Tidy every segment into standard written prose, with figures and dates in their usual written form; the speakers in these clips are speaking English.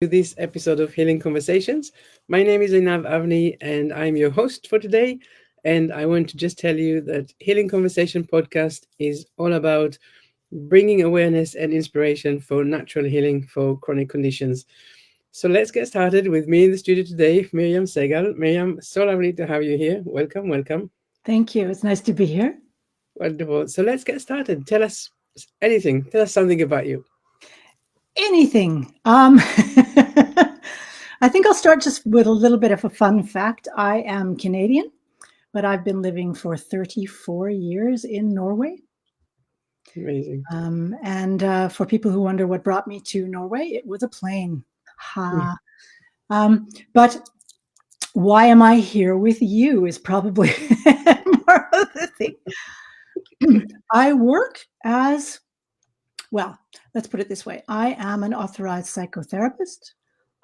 to this episode of Healing Conversations. My name is Inav Avni and I'm your host for today. And I want to just tell you that Healing Conversation podcast is all about bringing awareness and inspiration for natural healing for chronic conditions. So let's get started with me in the studio today, Miriam Segal. Miriam, so lovely to have you here. Welcome, welcome. Thank you. It's nice to be here. Wonderful. So let's get started. Tell us anything. Tell us something about you. Anything. I think I'll start just with a little bit of a fun fact. I am Canadian, but I've been living for 34 years in Norway. Amazing. And for people who wonder what brought me to Norway, it was a plane. Mm. Ha. But why am I here with you is probably more of the thing. I work as, well, let's put it this way. I am an authorized psychotherapist.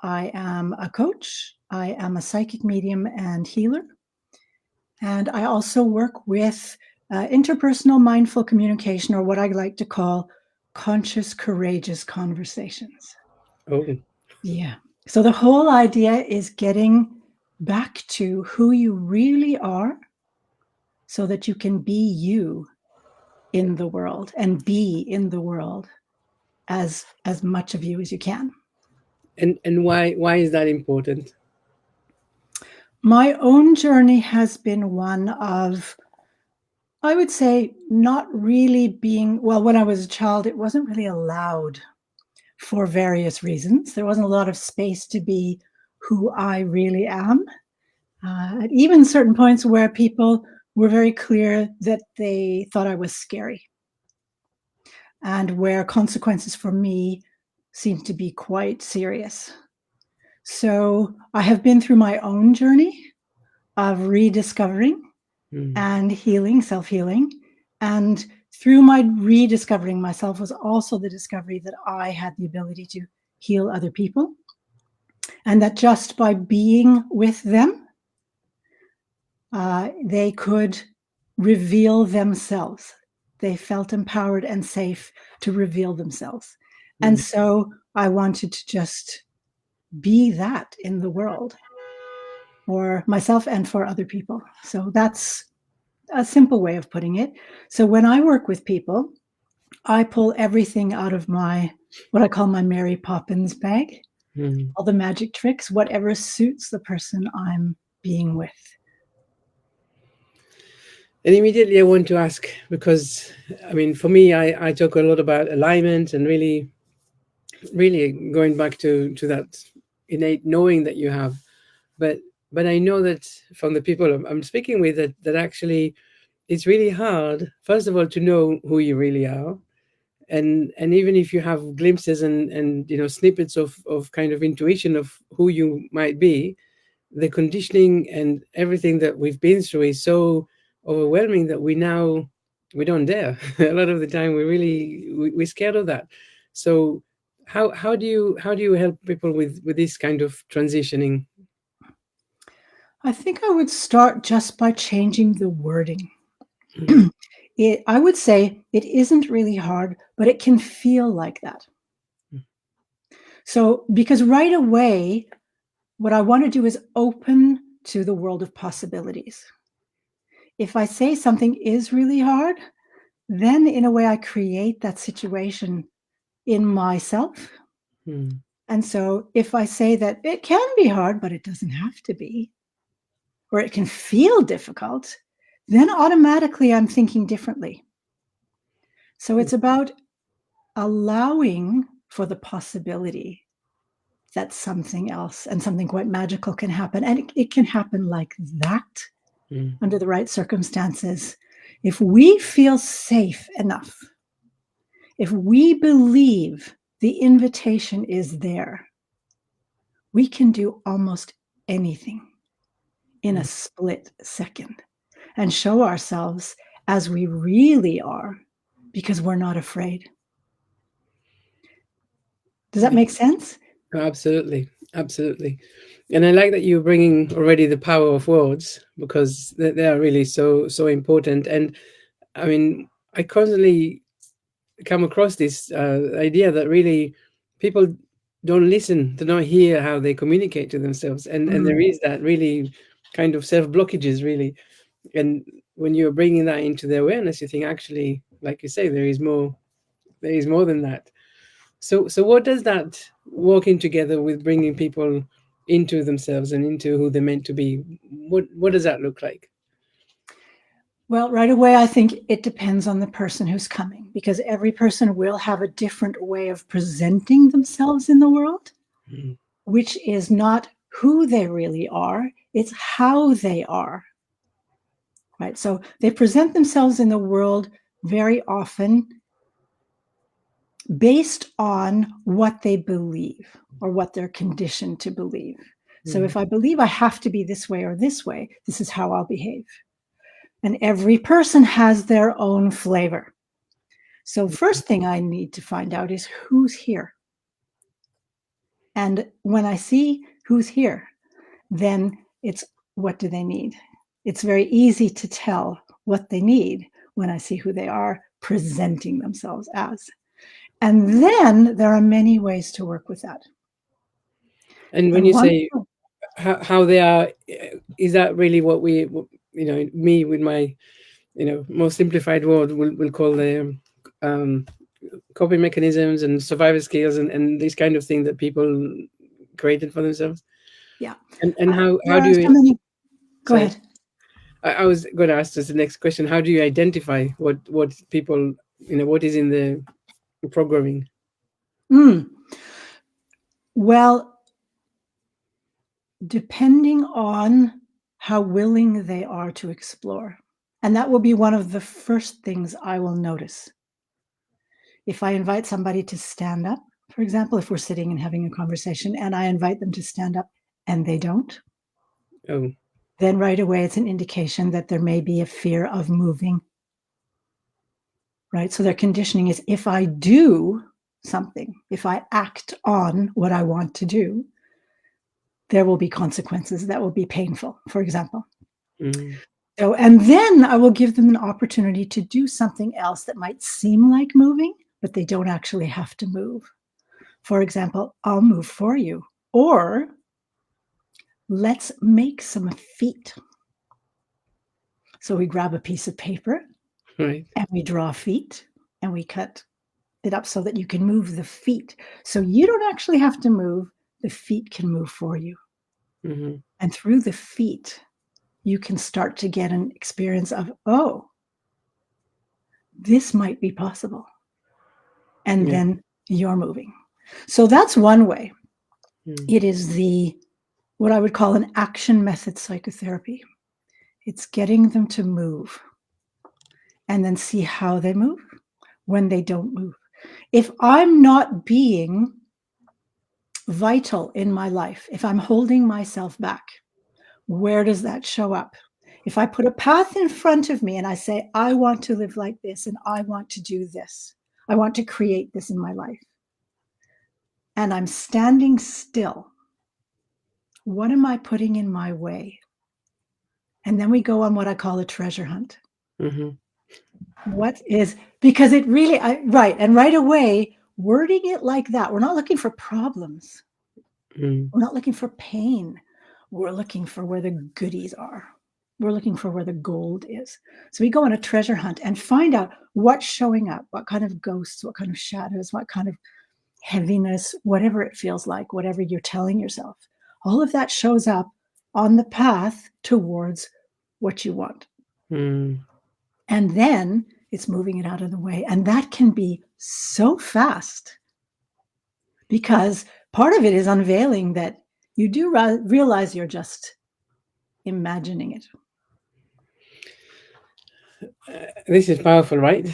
I am a coach. I am a psychic medium and healer. And I also work with interpersonal mindful communication, or what I like to call conscious, courageous conversations. Oh, Yeah. So the whole idea is getting back to who you really are so that you can be you in the world and be in the world as much of you as you can. and why is that important? My own journey has been one of, I would say, not really being, well, when I was a child, it wasn't really allowed for various reasons. There wasn't a lot of space to be who I really am. At even certain points where people were very clear that they thought I was scary, and where consequences for me seemed to be quite serious. So I have been through my own journey of rediscovering Mm. and healing, self-healing. And through my rediscovering myself was also the discovery that I had the ability to heal other people. And that just by being with them, they could reveal themselves. They felt empowered and safe to reveal themselves. And so I wanted to just be that in the world for myself and for other people. So that's a simple way of putting it. So when I work with people, I pull everything out of my, what I call my Mary Poppins bag, Mm. all the magic tricks, whatever suits the person I'm being with. And immediately I want to ask, because I mean, for me, I talk a lot about alignment and really going back to that innate knowing that you have. But but I know that from the people I'm speaking with that actually it's really hard, first of all, to know who you really are. And even if you have glimpses and snippets of kind of intuition of who you might be, the conditioning and everything that we've been through is so overwhelming that we don't dare. A lot of the time we're scared of that. So how do you help people with this kind of transitioning? I think I would start just by changing the wording. Mm. I would say it isn't really hard, but it can feel like that. So, because right away, what I want to do is open to the world of possibilities. If I say something is really hard, then in a way I create that situation in myself. Mm. And so if I say that it can be hard, but it doesn't have to be, or it can feel difficult, then automatically I'm thinking differently. So it's about allowing for the possibility that something else and something quite magical can happen. And it can happen like that Mm. under the right circumstances. If we feel safe enough, if we believe the invitation is there, we can do almost anything in a split second and show ourselves as we really are because we're not afraid. Does that Yeah. make sense? Absolutely, absolutely. And I like that you're bringing already the power of words, because they are really so important. And I mean, I constantly come across this idea that really people don't listen, do not hear how they communicate to themselves, and there Mm. is that really kind of self blockages, really. And when you're bringing that into the awareness, you think, actually, like you say, there is more than that. So what does that working together with bringing people into themselves and into who they're meant to be, what does that look like? Well, right away, I think it depends on the person who's coming, because every person will have a different way of presenting themselves in the world, Mm. which is not who they really are, it's how they are, right? So they present themselves in the world very often based on what they believe or what they're conditioned to believe. So Mm. if I believe I have to be this way or this way, this is how I'll behave. And every person has their own flavor. So first thing I need to find out is who's here. And when I see who's here, then it's what do they need? It's very easy to tell what they need when I see who they are presenting themselves as. And then there are many ways to work with that. And when And you one, say how they are, is that really what me with my more simplified word will call the coping mechanisms and survival skills and this kind of thing that people created for themselves? yeah, And how there do are so you, many. Go sorry, ahead. I was going to ask this the next question. How do you identify what people, what is in the programming? Mm. Well, depending on how willing they are to explore. And that will be one of the first things I will notice. If I invite somebody to stand up, for example, if we're sitting and having a conversation and I invite them to stand up and they don't, Oh. then right away it's an indication that there may be a fear of moving, right? So their conditioning is if I do something, if I act on what I want to do, there will be consequences that will be painful, for example. Mm. So, and then I will give them an opportunity to do something else that might seem like moving, but they don't actually have to move. For example, I'll move for you, or let's make some feet. So we grab a piece of paper Right. and we draw feet and we cut it up so that you can move the feet. So you don't actually have to move, the feet can move for you. Mm-hmm. And through the feet, you can start to get an experience of, oh, this might be possible. And Yeah. then you're moving. So that's one way. Mm. It is what I would call an action method psychotherapy. It's getting them to move and then see how they move when they don't move. If I'm not being vital in my life, if I'm holding myself back, where does that show up? If I put a path in front of me and I say, I want to live like this and I want to do this, I want to create this in my life, and I'm standing still, what am I putting in my way? And then we go on what I call a treasure hunt. Mm-hmm. What is, because it really, right. And right away, wording it like that, we're not looking for problems. Mm. We're not looking for pain. We're looking for where the goodies are. We're looking for where the gold is. So we go on a treasure hunt and find out what's showing up, what kind of ghosts, what kind of shadows, what kind of heaviness, whatever it feels like, whatever you're telling yourself. All of that shows up on the path towards what you want. Mm. And then it's moving it out of the way. And that can be so fast because part of it is unveiling that you do realize you're just imagining it. This is powerful, right?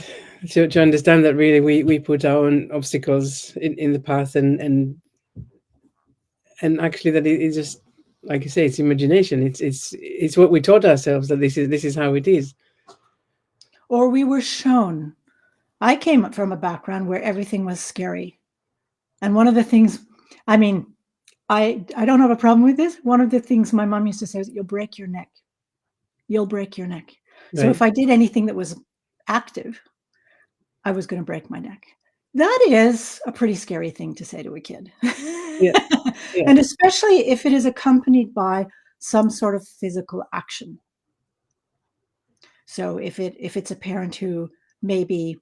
To understand that really we put our own obstacles in the path, and actually that it is just, like you say, it's imagination. It's what we taught ourselves, that this is how it is. Or we were shown. I came from a background where everything was scary. And one of the things, I mean, I don't have a problem with this. One of the things my mom used to say is, you'll break your neck. You'll break your neck. So Right. if I did anything that was active, I was going to break my neck. That is a pretty scary thing to say to a kid. Yeah, yeah. And especially if it is accompanied by some sort of physical action. So if it's a parent who maybe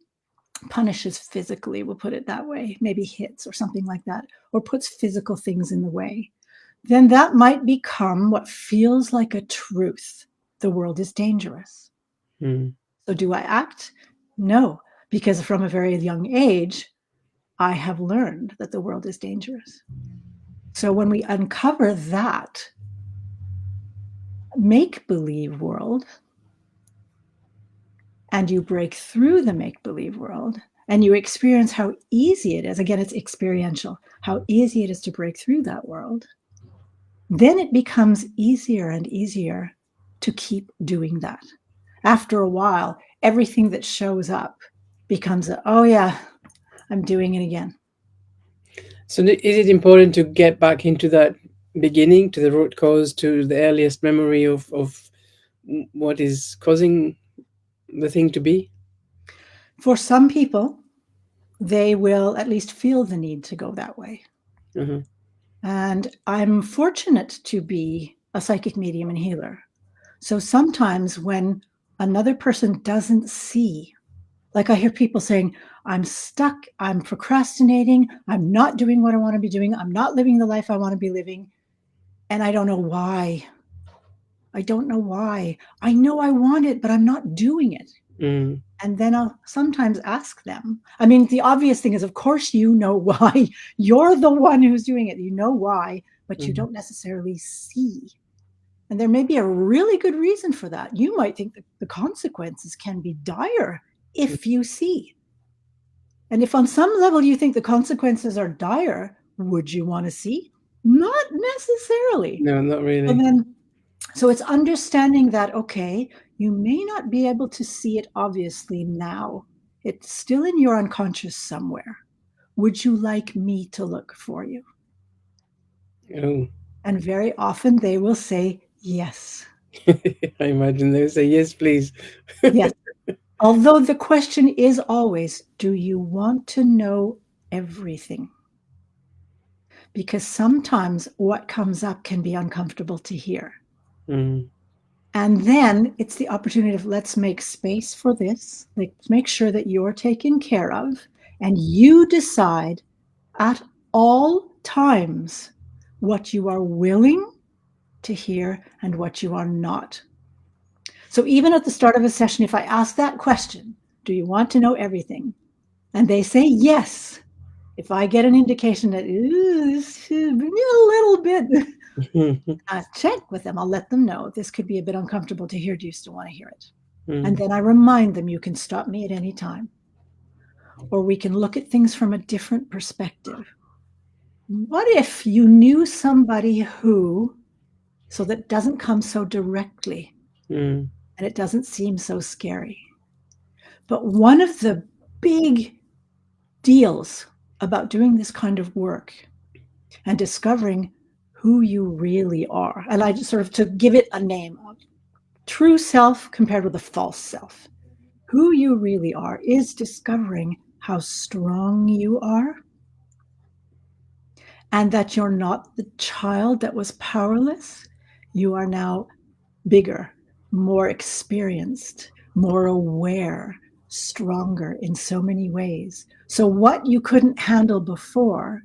punishes physically, we'll put it that way, maybe hits or something like that, or puts physical things in the way, then that might become what feels like a truth. The world is dangerous. Mm. So do I act? No, because from a very young age, I have learned that the world is dangerous. So when we uncover that make-believe world and you break through the make-believe world and you experience how easy it is, again, it's experiential, how easy it is to break through that world, then it becomes easier and easier to keep doing that. After a while, everything that shows up becomes oh yeah, I'm doing it again. So is it important to get back into that beginning, to the root cause, to the earliest memory of what is causing the thing to be? For some people, they will at least feel the need to go that way. Uh-huh. And I'm fortunate to be a psychic medium and healer. So sometimes when another person doesn't see, like I hear people saying, I'm stuck, I'm procrastinating, I'm not doing what I want to be doing, I'm not living the life I want to be living, and I don't know why. I don't know why. I know I want it, but I'm not doing it. Mm. And then I'll sometimes ask them. I mean, the obvious thing is, of course, you know why. You're the one who's doing it. You know why, but you Mm. don't necessarily see. And there may be a really good reason for that. You might think that the consequences can be dire if you see. And if on some level you think the consequences are dire, would you want to see? Not necessarily. No, not And really. then, so it's understanding that, okay, you may not be able to see it obviously now. It's still in your unconscious somewhere. Would you like me to look for you? Oh, And very often they will say yes. I imagine they say yes, please. Yes. Although the question is always, do you want to know everything? Because sometimes what comes up can be uncomfortable to hear. Mm. And then it's the opportunity of let's make space for this. Let's make sure that you're taken care of. And you decide at all times what you are willing to hear and what you are not. So even at the start of a session, if I ask that question, do you want to know everything? And they say yes. If I get an indication that this should be a little bit, I check with them. I'll let them know this could be a bit uncomfortable to hear. Do you still want to hear it? And Mm. then I remind them you can stop me at any time. Or we can look at things from a different perspective. What if you knew somebody who, so that doesn't come so directly Mm. and it doesn't seem so scary? But one of the big deals about doing this kind of work and discovering who you really are, and I just sort of to give it a name of true self compared with a false self. Who you really are is discovering how strong you are and that you're not the child that was powerless. You are now bigger, more experienced, more aware, stronger in so many ways. So, what you couldn't handle before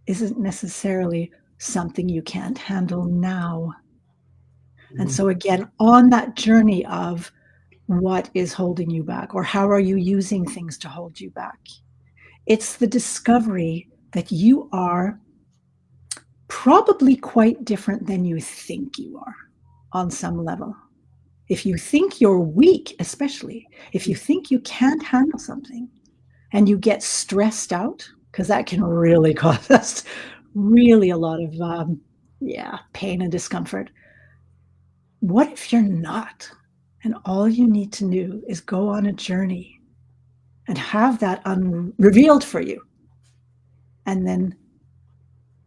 isn't necessarily something you can't handle now. And Mm. so, again, on that journey of what is holding you back, or how are you using things to hold you back? It's the discovery that you are probably quite different than you think you are on some level. If you think you're weak, especially if you think you can't handle something and you get stressed out, because that can really cause us really a lot of pain and discomfort. What if you're not? And all you need to do is go on a journey and have that revealed for you. And then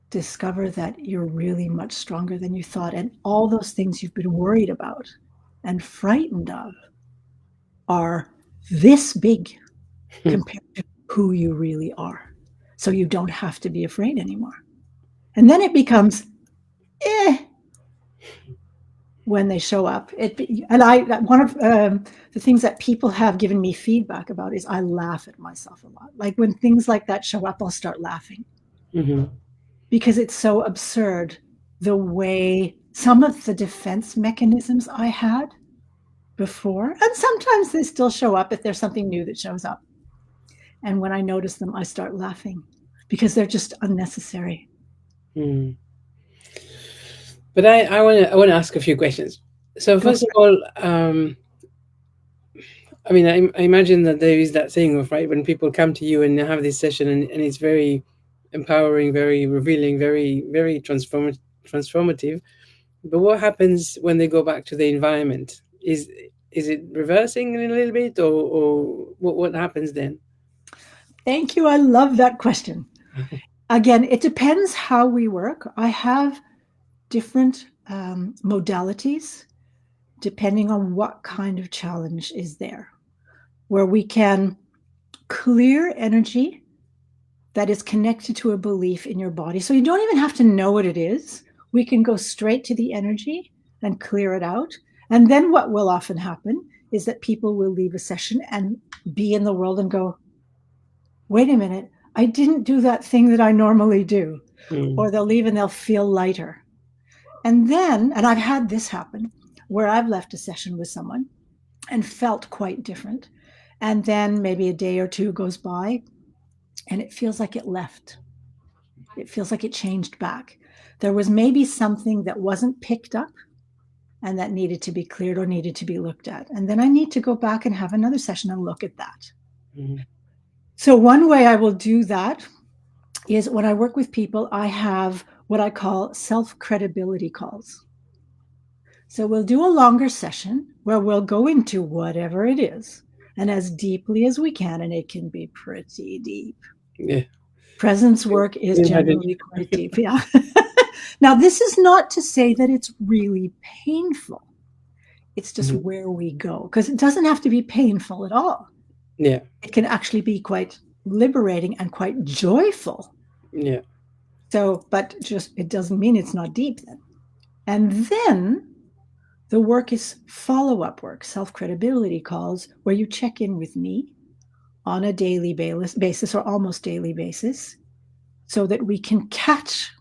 discover that you're really much stronger than you thought. And all those things you've been worried about and frightened of are this big compared to who you really are. So you don't have to be afraid anymore. And then it becomes, when they show up. One of the things that people have given me feedback about is I laugh at myself a lot. Like when things like that show up, I'll start laughing because it's so absurd the way some of the defense mechanisms I had before, and sometimes they still show up if there's something new that shows up. And when I notice them, I start laughing because they're just unnecessary. But I want to ask a few questions. So first of all, I mean, I imagine that there is that thing of, right, when people come to you and have this session and it's very empowering, very revealing, very, very transformative. But what happens when they go back to the environment? Is it reversing in a little bit, or what happens then? Thank you. I love that question. Again, it depends how we work. I have different modalities depending on what kind of challenge is there, where we can clear energy that is connected to a belief in your body. So you don't even have to know what it is. We can go straight to the energy and clear it out. And then what will often happen is that people will leave a session and be in the world and go, wait a minute, I didn't do that thing that I normally do. Or they'll leave and they'll feel lighter. And I've had this happen where I've left a session with someone and felt quite different. And then maybe a day or two goes by and it feels like it left. It feels like it changed back. There was maybe something that wasn't picked up and that needed to be cleared or needed to be looked at. And then I need to go back and have another session and look at that. So one way I will do that is when I work with people, I have what I call self-credibility calls. So we'll do a longer session where we'll go into whatever it is and as deeply as we can, and it can be pretty deep. Yeah. Presence work is generally quite deep. Yeah. Now, this is not to say that it's really painful. It's just where we go, because it doesn't have to be painful at all. Yeah. It can actually be quite liberating and quite joyful. Yeah. So, but just it doesn't mean it's not deep then. And then the work is follow-up work, self-credibility calls, where you check in with me on a daily basis or almost daily basis so that we can catch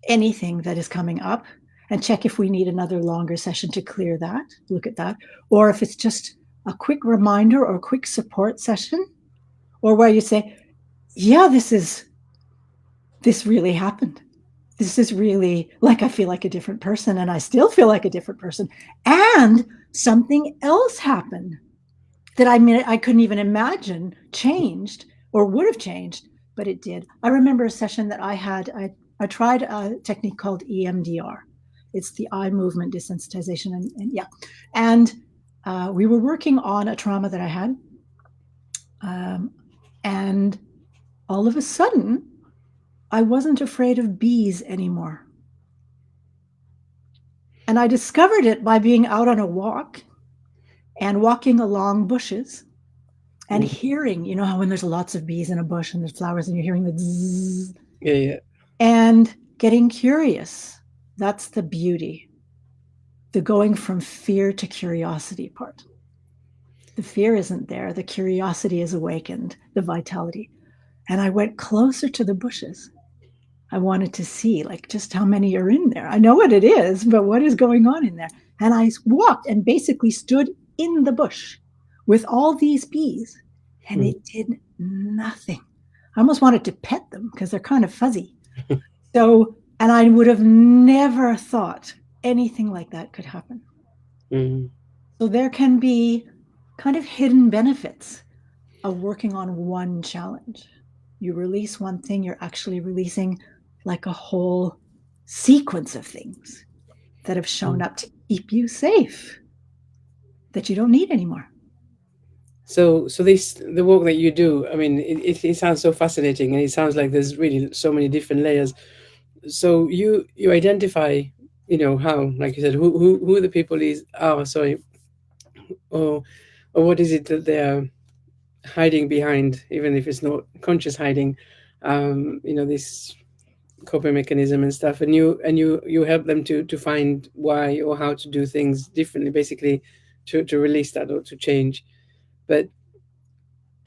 anything that is coming up and check if we need another longer session to clear that, look at that, or if it's just a quick reminder or a quick support session, or where you say, yeah, this really happened. This is really like, I feel like a different person and I still feel like a different person. And something else happened that I couldn't even imagine changed or would have changed, but it did. I remember a session that I had, I tried a technique called EMDR. It's the eye movement desensitization. And we were working on a trauma that I had. And all of a sudden, I wasn't afraid of bees anymore. And I discovered it by being out on a walk and walking along bushes and hearing, you know how when there's lots of bees in a bush and there's flowers and you're hearing the zzz. Yeah. And getting curious. That's the beauty. The going from fear to curiosity part. The fear isn't there. The curiosity is awakened, the vitality. And I went closer to the bushes. I wanted to see like just how many are in there. I know what it is, but what is going on in there? And I walked and basically stood in the bush with all these bees and it did nothing. I almost wanted to pet them because they're kind of fuzzy. So, and I would have never thought anything like that could happen. So there can be kind of hidden benefits of working on one challenge. You release one thing, you're actually releasing like a whole sequence of things that have shown up to keep you safe, that you don't need anymore. So the work that you do, I mean, it sounds so fascinating, and it sounds like there's really so many different layers. So you identify, how, like you said, who the people are, sorry, or what is it that they're hiding behind, even if it's not conscious hiding, this coping mechanism and stuff, and you help them to find why or how to do things differently, basically to release that or to change. But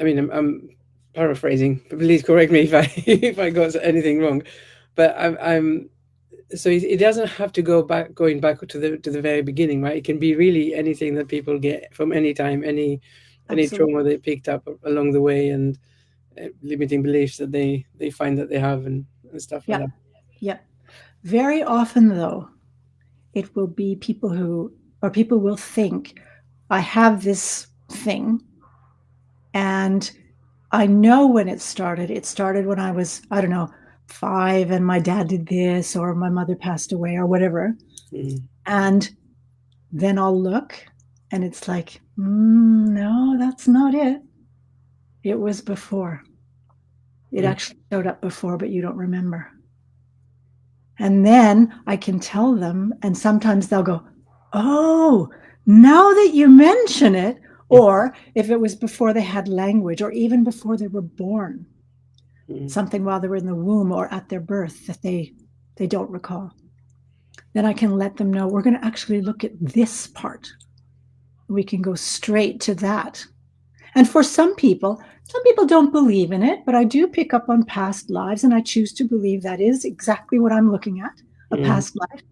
I mean, I'm paraphrasing, but please correct me if I if I got anything wrong. But I'm so it doesn't have to going back to the very beginning, right? It can be really anything that people get from any time, any Absolutely. trauma they picked up along the way, and limiting beliefs that they find that they have, and stuff like Yeah. that. Yeah. Very often, though, it will be people will think, I have this thing, and I know when it started. It started when I was, I don't know, 5, and my dad did this, or my mother passed away, or whatever. Mm, And then I'll look, and it's like, no, that's not it. It was before. It mm, actually showed up before, but you don't remember. And then I can tell them, and sometimes they'll go, oh, now that you mention it, mm, or if it was before they had language, or even before they were born, mm, something while they were in the womb or at their birth that they don't recall, then I can let them know we're going to actually look at this part. We can go straight to that. And for some people don't believe in it, but I do pick up on past lives, and I choose to believe that is exactly what I'm looking at, a mm, past life.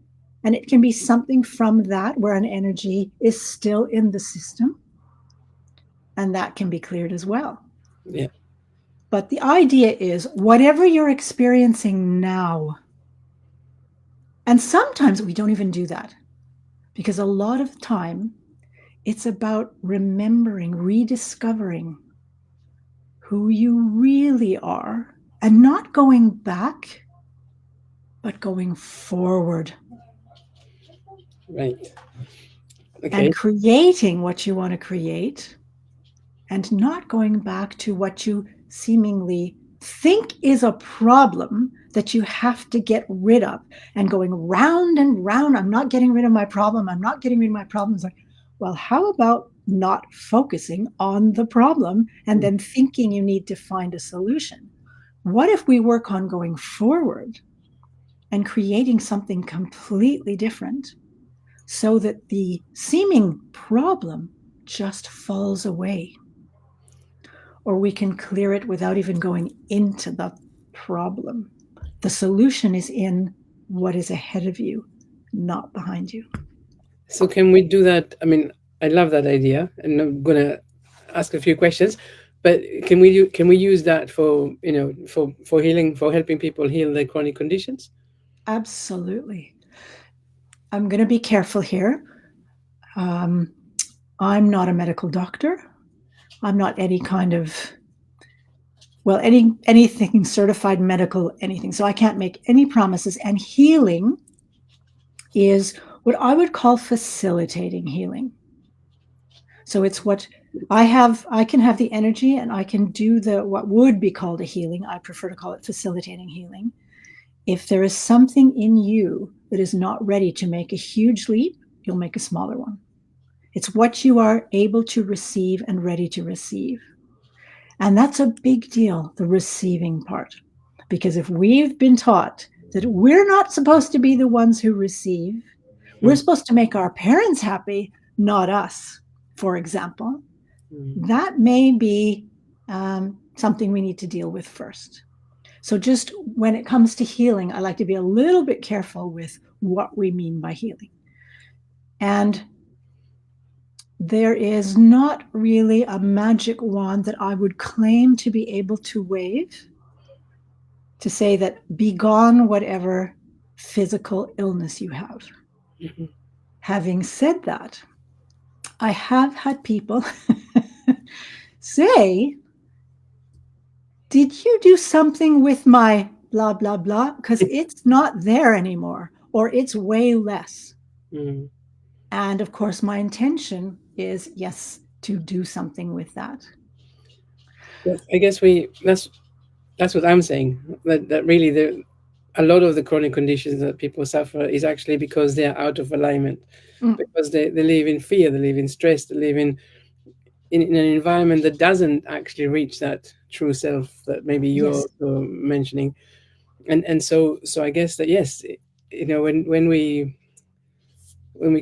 And it can be something from that where an energy is still in the system, and that can be cleared as well. yeah. But the idea is whatever you're experiencing now, and sometimes we don't even do that because a lot of the time it's about remembering, rediscovering who you really are, and not going back, but going forward Right. and Okay. creating what you want to create, and not going back to what you seemingly think is a problem that you have to get rid of, and going round and round. I'm not getting rid of my problem. I'm not getting rid of my problem. It's like, well, how about not focusing on the problem and Mm, then thinking you need to find a solution? What if we work on going forward and creating something completely different so that the seeming problem just falls away? Or we can clear it without even going into the problem. The solution is in what is ahead of you, not behind you. so can we do that? I mean, I love that idea, and I'm gonna ask a few questions. But can we use that for for healing, for helping people heal their chronic conditions? Absolutely. I'm going to be careful here. Um, I'm not a medical doctor. I'm not any kind of, well, anything certified medical anything. So I can't make any promises. And healing is what I would call facilitating healing. So it's what I can have the energy, and I can do the what would be called a healing. I prefer to call it facilitating healing. If there is something in you that is not ready to make a huge leap, you'll make a smaller one. It's what you are able to receive and ready to receive. And that's a big deal, the receiving part. Because if we've been taught that we're not supposed to be the ones who receive, we're Mm, supposed to make our parents happy, not us, for example, mm. that may be something we need to deal with first. So, just when it comes to healing, I like to be a little bit careful with what we mean by healing. And there is not really a magic wand that I would claim to be able to wave to say that be gone whatever physical illness you have. Mhm. Having said that, I have had people say, did you do something with my blah, blah, blah? Because it's not there anymore, or it's way less. Mm. And of course, my intention is, yes, to do something with that. Yes, I guess we that's what I'm saying. That really a lot of the chronic conditions that people suffer is actually because they are out of alignment, Mm, because they live in fear, they live in stress, they live in in an environment that doesn't actually reach that true self that maybe you're Yes. also mentioning. And so I guess that, yes, when we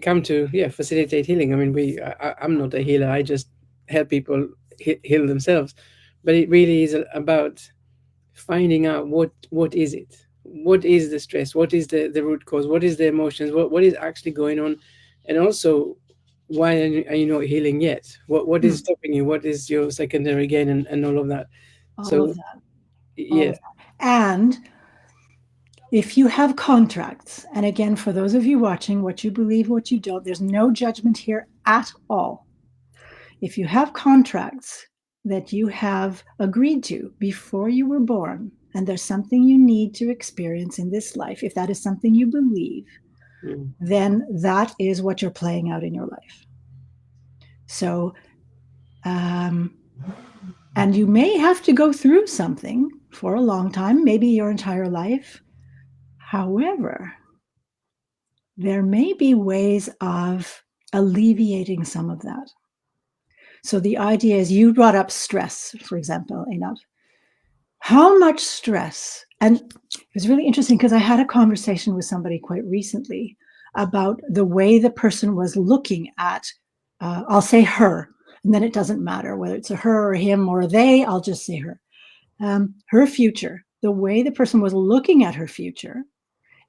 come to, yeah, facilitate healing, I mean, I'm not a healer. I just help people heal themselves, but it really is about finding out what is it, what is the stress, what is the root cause, what is the emotions, what is actually going on, and also why are you not healing yet, what is Mm. stopping you, what is your secondary gain, and all of that. All of So that. All yeah. of that. And if you have contracts, and again, for those of you watching, what you believe, what you don't, there's no judgment here at all. If you have contracts that you have agreed to before you were born, and there's something you need to experience in this life, if that is something you believe, Mm. then that is what you're playing out in your life. So, and you may have to go through something for a long time, maybe your entire life. However, there may be ways of alleviating some of that. So the idea is, you brought up stress, for example, enough. How much stress? And it was really interesting because I had a conversation with somebody quite recently about the way the person was looking at, I'll say her, and then it doesn't matter whether it's a her or him or they, I'll just say her. Her future, the way the person was looking at her future,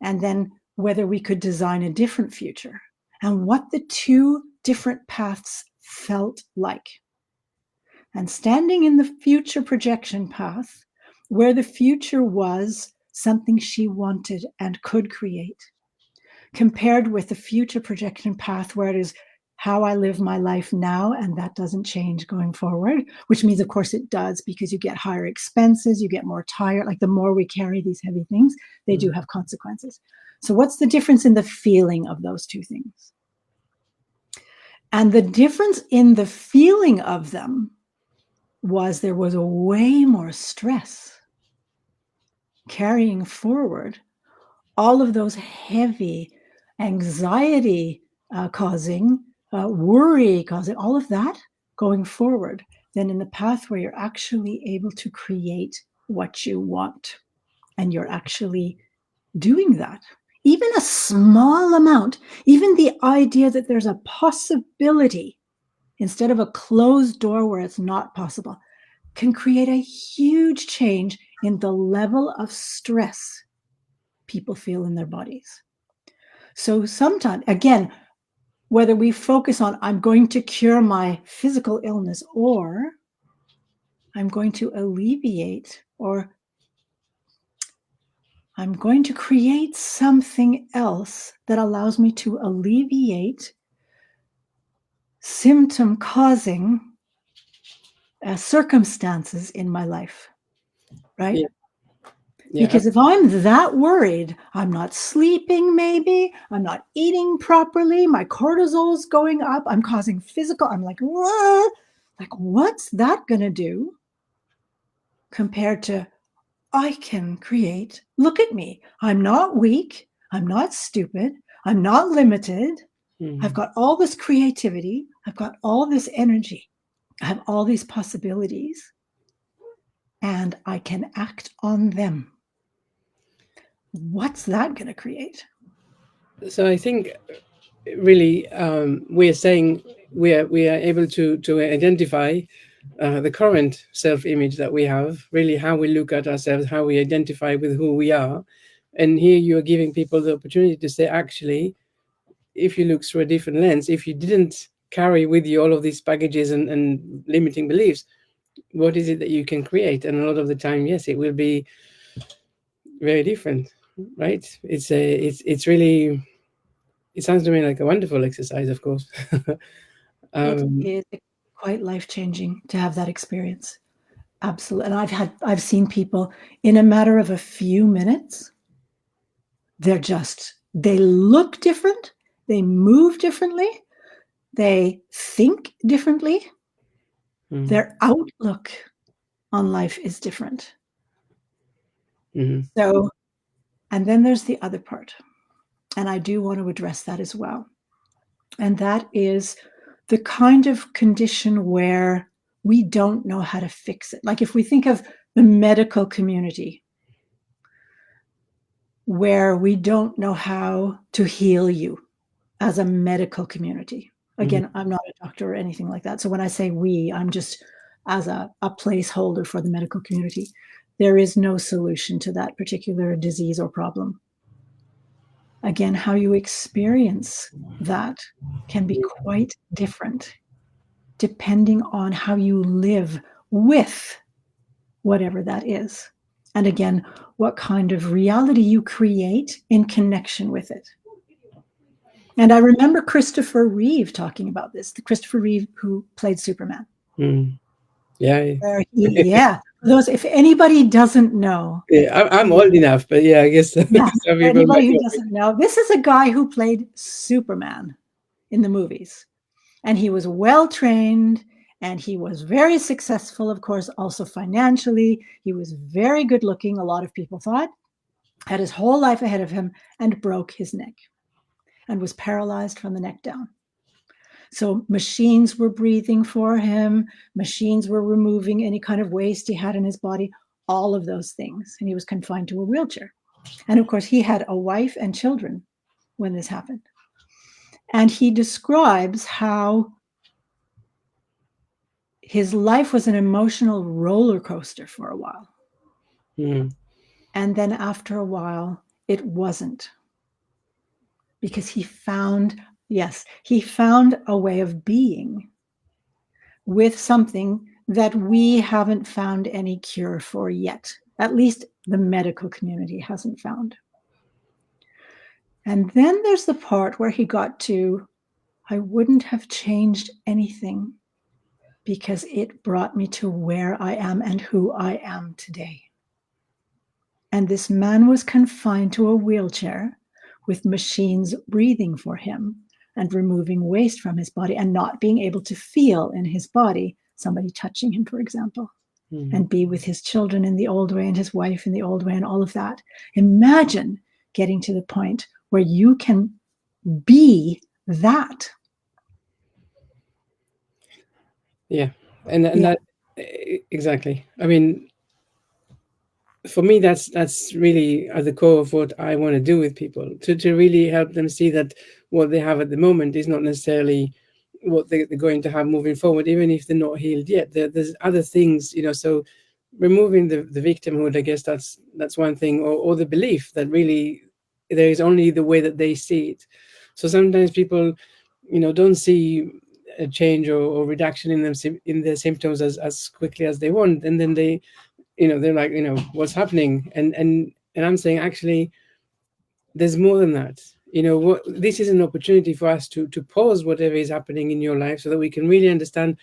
and then whether we could design a different future, and what the two different paths felt like. And standing in the future projection path, where the future was something she wanted and could create, compared with the future projection path, where it is how I live my life now, and that doesn't change going forward, which means, of course, it does, because you get higher expenses, you get more tired. Like, the more we carry these heavy things, they do have consequences. So what's the difference in the feeling of those two things? And the difference in the feeling of them was there was a way more stress carrying forward all of those heavy anxiety causing, worry causing, all of that going forward, than in the path where you're actually able to create what you want. And you're actually doing that. Even a small amount, even the idea that there's a possibility instead of a closed door where it's not possible, can create a huge change in the level of stress people feel in their bodies. So sometimes, again, whether we focus on, I'm going to cure my physical illness, or I'm going to alleviate, or I'm going to create something else that allows me to alleviate symptom causing circumstances in my life, right? Yeah. Yeah. Because if I'm that worried, I'm not sleeping, maybe, I'm not eating properly, my cortisol's going up, I'm causing physical, I'm like, what? Like, what's that going to do compared to, I can create, look at me. I'm not weak. I'm not stupid. I'm not limited. I've got all this creativity. I've got all this energy. I have all these possibilities, and I can act on them. What's that going to create? So I think really, we are saying we are able to identify the current self-image that we have, really how we look at ourselves, how we identify with who we are. And here you're giving people the opportunity to say, actually, if you look through a different lens, if you didn't carry with you all of these packages and limiting beliefs, what is it that you can create? And a lot of the time, yes, it will be very different, right? It's really, it sounds to me like a wonderful exercise, of course. It um, is quite life-changing to have that experience. Absolutely. And I've seen people in a matter of a few minutes, they look different, they move differently, they think differently, mm, their outlook on life is different. mhm. So, and then there's the other part, and I do want to address that as well. And that is the kind of condition where we don't know how to fix it. Like if we think of the medical community, where we don't know how to heal you as a medical community. Again, I'm not a doctor or anything like that. So when I say we, I'm just as a placeholder for the medical community. There is no solution to that particular disease or problem. Again, how you experience that can be quite different depending on how you live with whatever that is. And again, what kind of reality you create in connection with it. And I remember Christopher Reeve talking about this, the Christopher Reeve who played Superman. Yeah. Yeah. Those, if anybody doesn't know. Yeah, I'm old enough, but yeah, I guess Yeah, some people anybody might who know. doesn't know, this is a guy who played Superman in the movies. And he was well trained and he was very successful, of course, also financially. He was very good looking, a lot of people thought, had his whole life ahead of him, and broke his neck and was paralyzed from the neck down. So machines were breathing for him, machines were removing any kind of waste he had in his body, all of those things. And he was confined to a wheelchair. And of course, he had a wife and children when this happened. And he describes how his life was an emotional roller coaster for a while. And then after a while, it wasn't. Because he found a way of being with something that we haven't found any cure for yet. At least the medical community hasn't found. And then there's the part where he got to, I wouldn't have changed anything because it brought me to where I am and who I am today. And this man was confined to a wheelchair with machines breathing for him and removing waste from his body and not being able to feel in his body somebody touching him, for example, and be with his children in the old way and his wife in the old way and all of that. Imagine getting to the point where you can be that. Yeah. And that, exactly. I mean, for me, that's really at the core of what I want to do with people, to really help them see that what they have at the moment is not necessarily what they're going to have moving forward, even if they're not healed yet. There's other things, so removing the victimhood, I guess that's one thing, or the belief that really there is only the way that they see it. So sometimes people, don't see a change or reduction in their symptoms as quickly as they want, and then they're like, what's happening? And I'm saying, actually, there's more than that. This is an opportunity for us to pause whatever is happening in your life so that we can really understand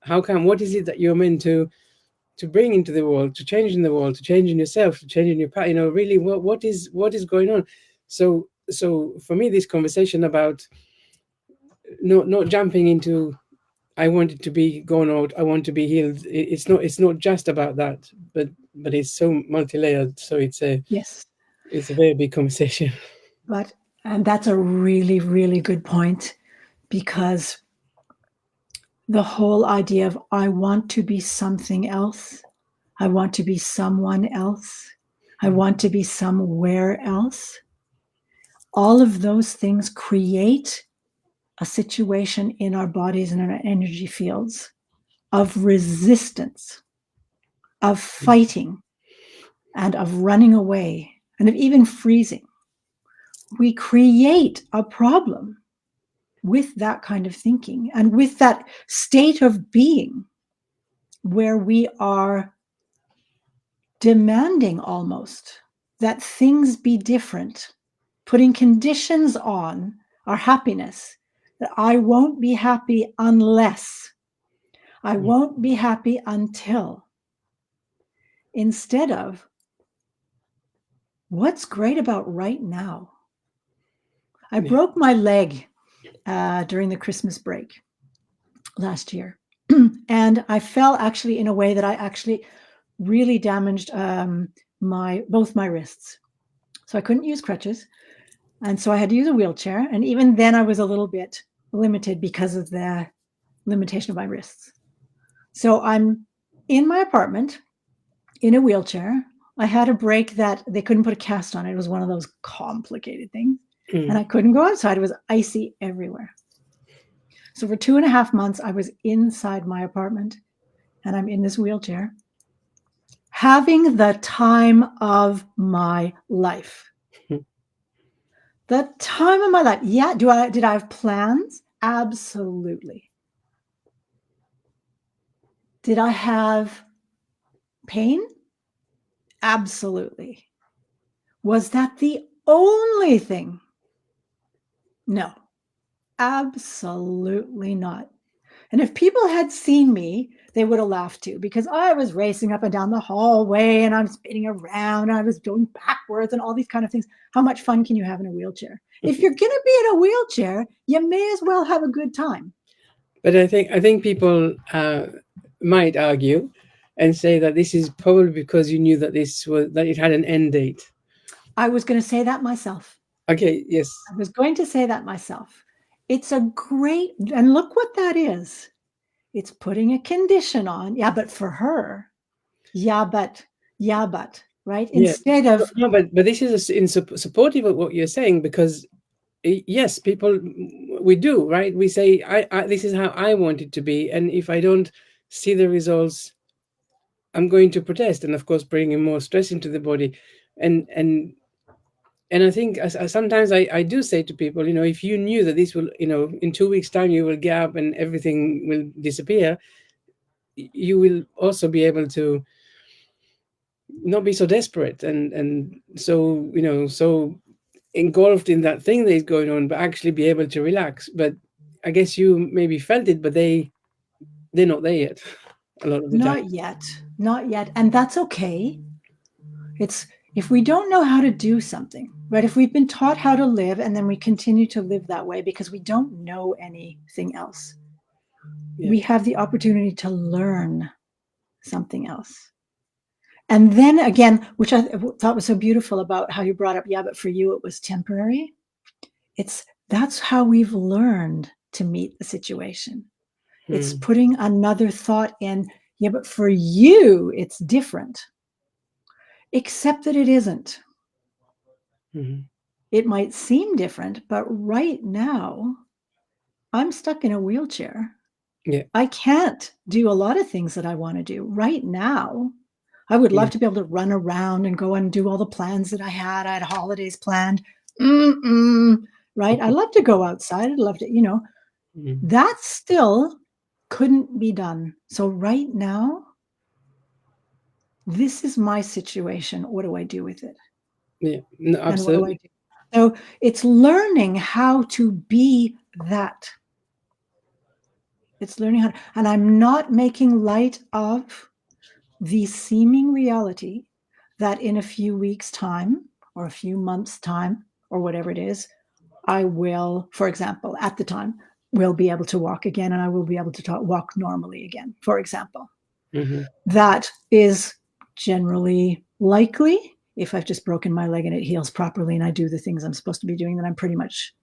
what is it that you're meant to bring into the world, to change in the world, to change in yourself, to change in your path, really what is going on. So for me, this conversation about not jumping into, I want it to be gone out, I want to be healed. It's not just about that, but it's so multi-layered. So it's a very big conversation. And that's a really, really good point, because the whole idea of I want to be something else, I want to be someone else, I want to be somewhere else, all of those things create a situation in our bodies and in our energy fields of resistance, of fighting, and of running away, and of even freezing. We create a problem with that kind of thinking and with that state of being where we are demanding almost that things be different, putting conditions on our happiness, that I won't be happy unless, I won't be happy until, instead of what's great about right now. I broke my leg during the Christmas break last year. And I fell actually in a way that I actually really damaged both my wrists. So I couldn't use crutches. And so I had to use a wheelchair. And even then I was a little bit limited because of the limitation of my wrists. So I'm in my apartment in a wheelchair. I had a break that they couldn't put a cast on it. It was one of those complicated things. And I couldn't go outside. It was icy everywhere. So for 2.5 months, I was inside my apartment and I'm in this wheelchair, having the time of my life. The time of my life. Yeah. Did I have plans? Absolutely. Did I have pain? Absolutely. Was that the only thing? No, absolutely not. And if people had seen me, they would have laughed too, because I was racing up and down the hallway and I'm spinning around. And I was going backwards and all these kind of things. How much fun can you have in a wheelchair? If you're going to be in a wheelchair, you may as well have a good time. But I think people might argue and say that this is probably because you knew that it had an end date. I was going to say that myself. Okay, yes. I was going to say that myself. It's a great, and look what that is. It's putting a condition on. Yeah, but for her. Yeah, but, right? Yeah. Instead of. No, but this is supportive of what you're saying, because yes, people, we do, right? We say, this is how I want it to be. And if I don't see the results, I'm going to protest. And of course, bringing more stress into the body. And I think sometimes I do say to people, if you knew that this will, in 2 weeks' time, you will get up and everything will disappear, you will also be able to not be so desperate and so, so engulfed in that thing that is going on, but actually be able to relax. But I guess you maybe felt it, but they're not there yet. A lot of the time. Not yet. And that's okay. It's, if we don't know how to do something, right? If we've been taught how to live and then we continue to live that way because we don't know anything else, we have the opportunity to learn something else. And then again, which I thought was so beautiful about how you brought up, yeah, but for you, it was temporary. That's how we've learned to meet the situation. It's putting another thought in, yeah, but for you, it's different. Except that it isn't. It might seem different, but right now, I'm stuck in a wheelchair. Yeah. I can't do a lot of things that I want to do right now. I would love to be able to run around and go and do all the plans that I had. I had holidays planned. Right? I love to go outside. I'd love to, that still couldn't be done. So right now, this is my situation. What do I do with it? Yeah, no, absolutely. And what do I do? So it's learning how to be that. It's learning how to, and I'm not making light of the seeming reality that in a few weeks' time or a few months' time or whatever it is, I will, for example, at the time, will be able to walk again and I will be able to walk normally again, for example. That is generally likely if I've just broken my leg and it heals properly and I do the things I'm supposed to be doing, then I'm pretty much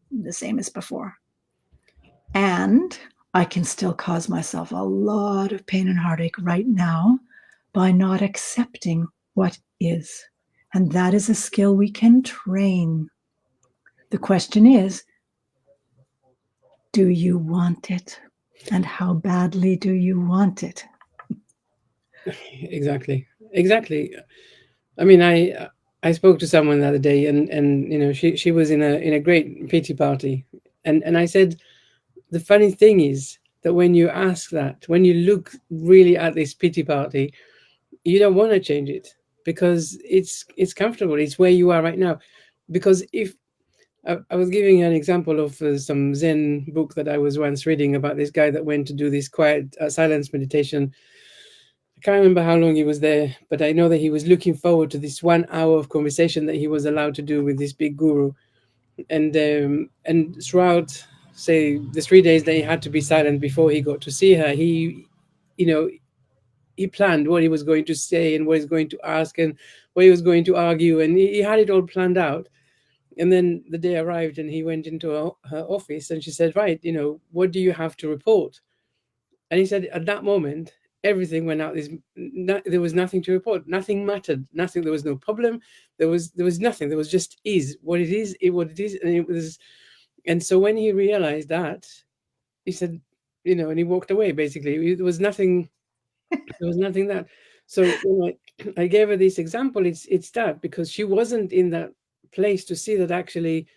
the same as before. And I can still cause myself a lot of pain and heartache right now by not accepting what is. And that is a skill we can train. The question is, do you want it? And how badly do you want it? Exactly. I mean, I spoke to someone the other day, and she was in a great pity party, and I said, the funny thing is that when you ask that, when you look really at this pity party, you don't want to change it because it's comfortable. It's where you are right now. Because if I was giving an example of some Zen book that I was once reading about this guy that went to do this quiet silence meditation. I can't remember how long he was there, but I know that he was looking forward to this 1 hour of conversation that he was allowed to do with this big guru. And throughout, say, the 3 days that he had to be silent before he got to see her, he planned what he was going to say and what he was going to ask and what he was going to argue, and he had it all planned out. And then the day arrived and he went into her office and she said, right, what do you have to report? And he said at that moment, everything went out. There was nothing to report. Nothing mattered. Nothing. There was no problem. There was nothing. There was just is what it is. What it is, and it was. And so when he realized that, he said, and he walked away. Basically, there was nothing. There was nothing that. So I gave her this example. It's that because she wasn't in that place to see that actually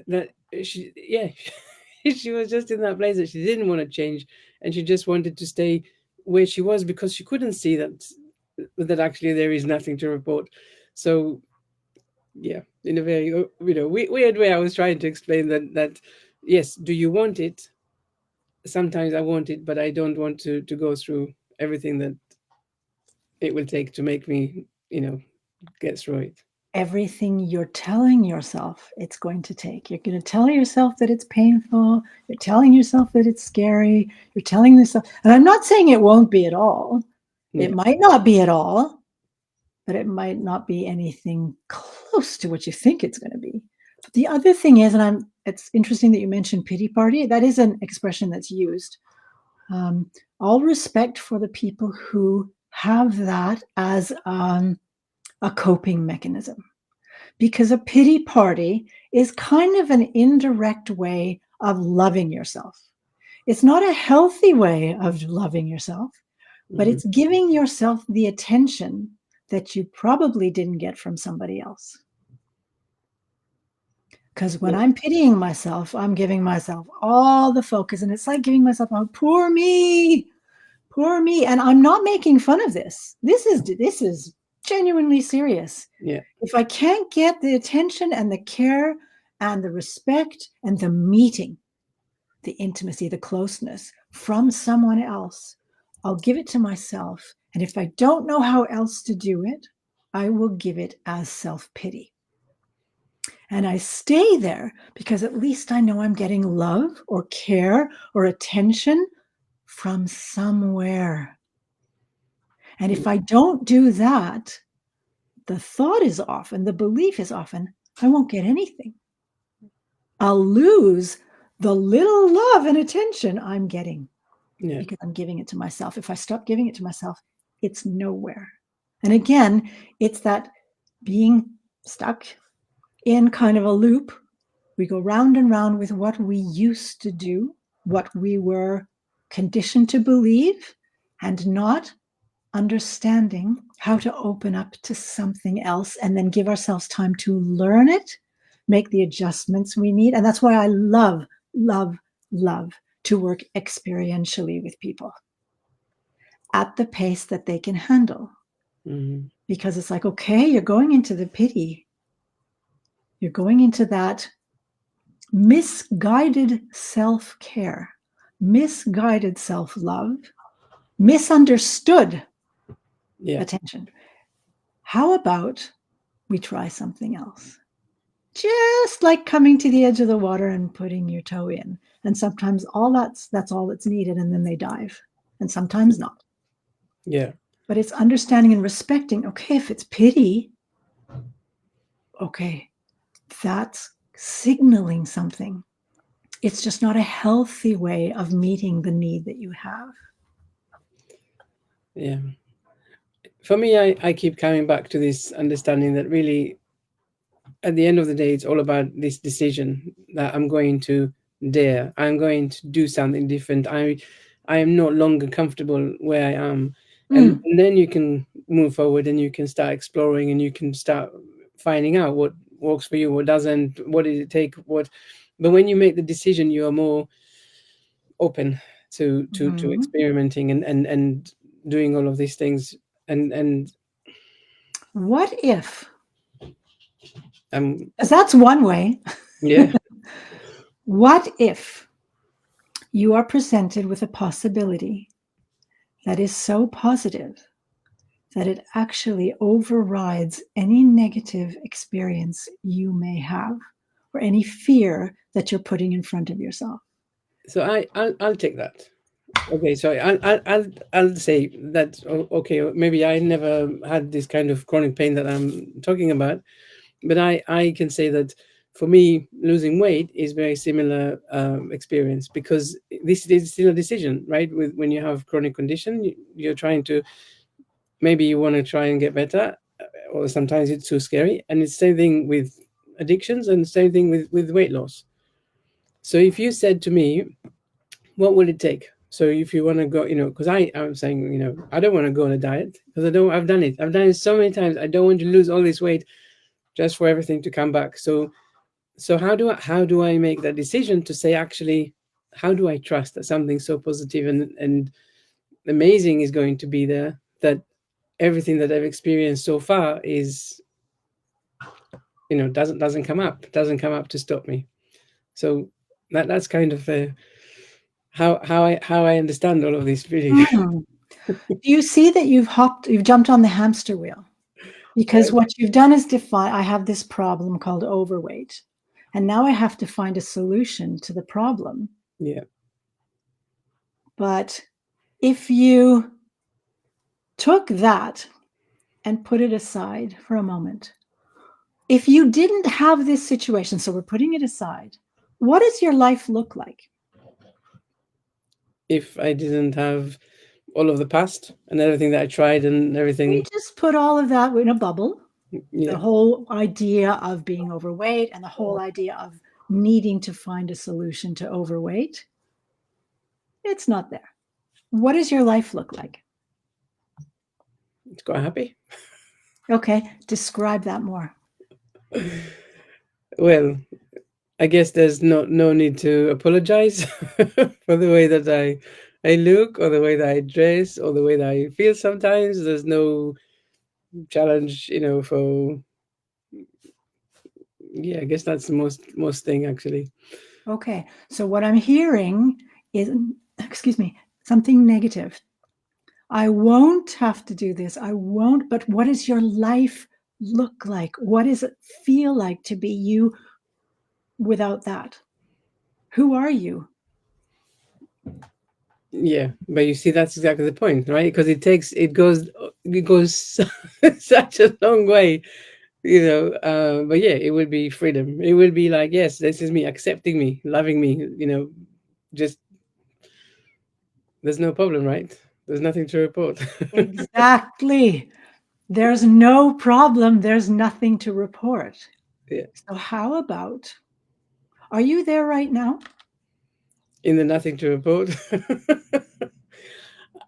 that she she was just in that place that she didn't want to change, and she just wanted to stay where she was because she couldn't see that actually there is nothing to report. So yeah, in a very weird way, I was trying to explain that yes, do you want it? Sometimes I want it, but I don't want to go through everything that it will take to make me get through it. Everything you're telling yourself it's going to take. You're going to tell yourself that it's painful. You're telling yourself that it's scary. You're telling yourself, and I'm not saying it won't be at all. Yeah. It might not be at all, but it might not be anything close to what you think it's going to be. But the other thing is, and it's interesting that you mentioned pity party. That is an expression that's used. All respect for the people who have that as a coping mechanism, because a pity party is kind of an indirect way of loving yourself. It's not a healthy way of loving yourself, but it's giving yourself the attention that you probably didn't get from somebody else. Because when I'm pitying myself, I'm giving myself all the focus, and it's like giving myself, oh, poor me, and I'm not making fun of this. This is genuinely serious. Yeah. If I can't get the attention and the care and the respect and the meeting, the intimacy, the closeness from someone else, I'll give it to myself. And if I don't know how else to do it, I will give it as self-pity. And I stay there because at least I know I'm getting love or care or attention from somewhere. And if I don't do that, the thought is often, the belief is often, I won't get anything. I'll lose the little love and attention I'm getting because I'm giving it to myself. If I stop giving it to myself, it's nowhere. And again, it's that being stuck in kind of a loop. We go round and round with what we used to do, what we were conditioned to believe, and not understanding how to open up to something else and then give ourselves time to learn it, make the adjustments we need. And that's why I love, love, love to work experientially with people at the pace that they can handle. Because it's like, okay, you're going into the pity. You're going into that misguided self-care, misguided self-love, misunderstood attention. How about we try something else? Just like coming to the edge of the water and putting your toe in. And sometimes that's all that's needed, and then they dive. And sometimes not. Yeah. But it's understanding and respecting, okay, if it's pity, okay, that's signaling something. It's just not a healthy way of meeting the need that you have. Yeah. For me, I keep coming back to this understanding that really, at the end of the day, it's all about this decision that I'm going to dare. I'm going to do something different. I am no longer comfortable where I am. And then you can move forward and you can start exploring and you can start finding out what works for you, what doesn't, what does it take, what. But when you make the decision, you are more open to experimenting and doing all of these things. And what if? Because that's one way. Yeah. What if you are presented with a possibility that is so positive that it actually overrides any negative experience you may have or any fear that you're putting in front of yourself? So I'll take that. Okay, so I'll say that. Okay, maybe I never had this kind of chronic pain that I'm talking about, but I can say that for me, losing weight is very similar experience, because this is still a decision, right? With when you have chronic condition, you're trying to, maybe you want to try and get better, or sometimes it's too scary. And it's the same thing with addictions, and same thing with weight loss. So if you said to me, what will it take? So if you want to go, because I'm saying, I don't want to go on a diet, because I've done it. I've done it so many times. I don't want to lose all this weight just for everything to come back. So how do I make that decision to say, actually, how do I trust that something so positive and amazing is going to be there, that everything that I've experienced so far is, doesn't come up to stop me. So that's kind of how I understand all of this, really. Mm. Do you see that you've jumped on the hamster wheel? Because Right. what you've done is define, I have this problem called overweight, and now I have to find a solution to the problem. Yeah. But if you took that and put it aside for a moment, if you didn't have this situation, so we're putting it aside, what does your life look like? If I didn't have all of the past and everything that I tried and We everything. just put all of that in a bubble. The Yeah. whole idea of being overweight and the whole idea of needing to find a solution to overweight, it's not there. What does your life look like? It's quite happy. Okay, describe that more. Well, I guess there's no need to apologize for the way that I look, or the way that I dress, or the way that I feel sometimes. There's no challenge, for, yeah, I guess that's the most thing, actually. Okay, so what I'm hearing is, excuse me, something negative. I won't have to do this. I won't, but what does your life look like? What does it feel like to be you without that? Who are you? Yeah, but you see, that's exactly the point, right? Because it goes such a long way, but yeah, it would be freedom. It would be like, yes, this is me, accepting me, loving me, just, there's no problem, right? There's nothing to report. Exactly. There's no problem. There's nothing to report. Yeah. So, how about, are you there right now? In the nothing to report.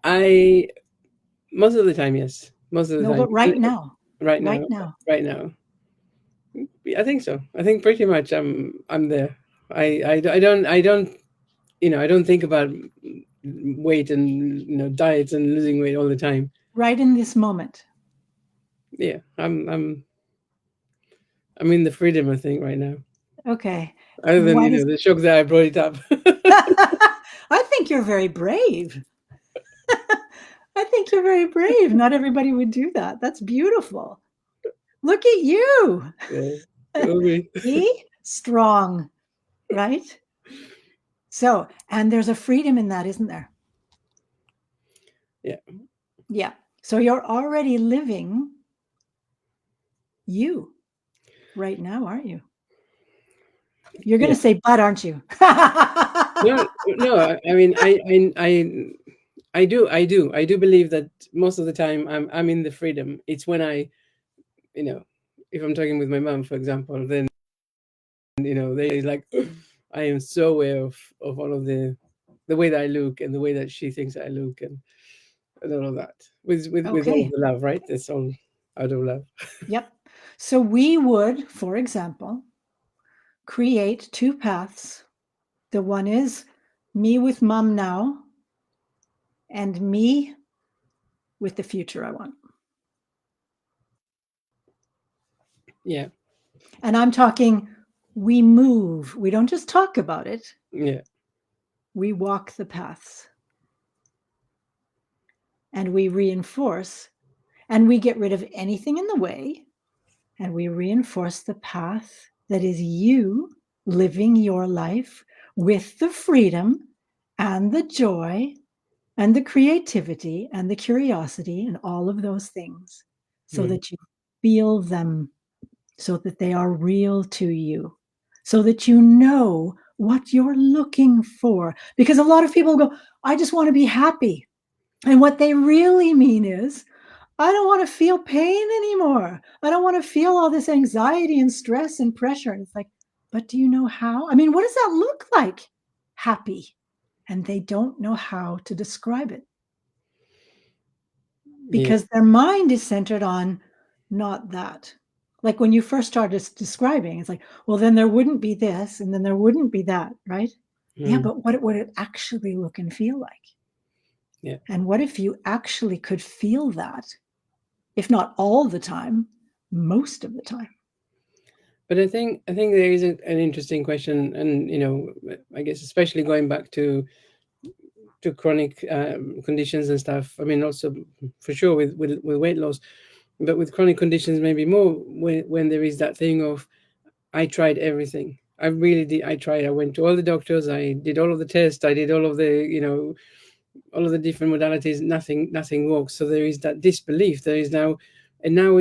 I Most of the time, yes. Most of the No, time. but right now. Right Right now. now. Right now. I think so. I think pretty much I'm there. I don't think about weight and, diets and losing weight all the time. Right in this moment. Yeah, I'm in the freedom, I think, right now. Okay. Other than, What is, the shock that I brought it up. I think you're very brave. I think you're very brave. Not everybody would do that. That's beautiful. Look at you. Yeah. Will be. Be strong, right? So, and there's a freedom in that, isn't there? Yeah. Yeah. So you're already living you right now, aren't you? You're going Yeah. to say, but aren't you? No, no. I mean, I do believe that most of the time I'm in the freedom. It's when if I'm talking with my mom, for example, then, they like, I am so aware of all of the way that I look, and the way that she thinks I look, and all of that, with all of Okay. the love, right? It's all out of love. Yep. So we would, for example, create two paths. The one is me with mom now, and me with the future I want. Yeah. And I'm talking, we move. We don't just talk about it, Yeah. we walk the paths. And we reinforce, and we get rid of anything in the way, and we reinforce the path that is you living your life with the freedom and the joy and the creativity and the curiosity and all of those things, so Mm. that you feel them, so that they are real to you. so that you know what you're looking for. Because a lot of people go, I just want to be happy. And what they really mean is, I don't want to feel pain anymore. I don't want to feel all this anxiety and stress and pressure. And it's like, but do you know how? I mean, what does that look like? Happy. And they don't know how to describe it Yeah. because their mind is centered on not that. Like when you first started describing, it's like, well, then there wouldn't be this and then there wouldn't be that, right? Yeah, Mm. but what would it actually look and feel like? Yeah. And what if you actually could feel that, if not all the time, most of the time? But I think there is an interesting question, and I guess especially going back to chronic conditions and stuff. I mean, also for sure with weight loss, but with chronic conditions maybe more when there is that thing of I tried everything. I really did. I tried. I went to all the doctors. I did all of the tests. I did all of the all of the different modalities. Nothing works. So there is that disbelief. There is now, and now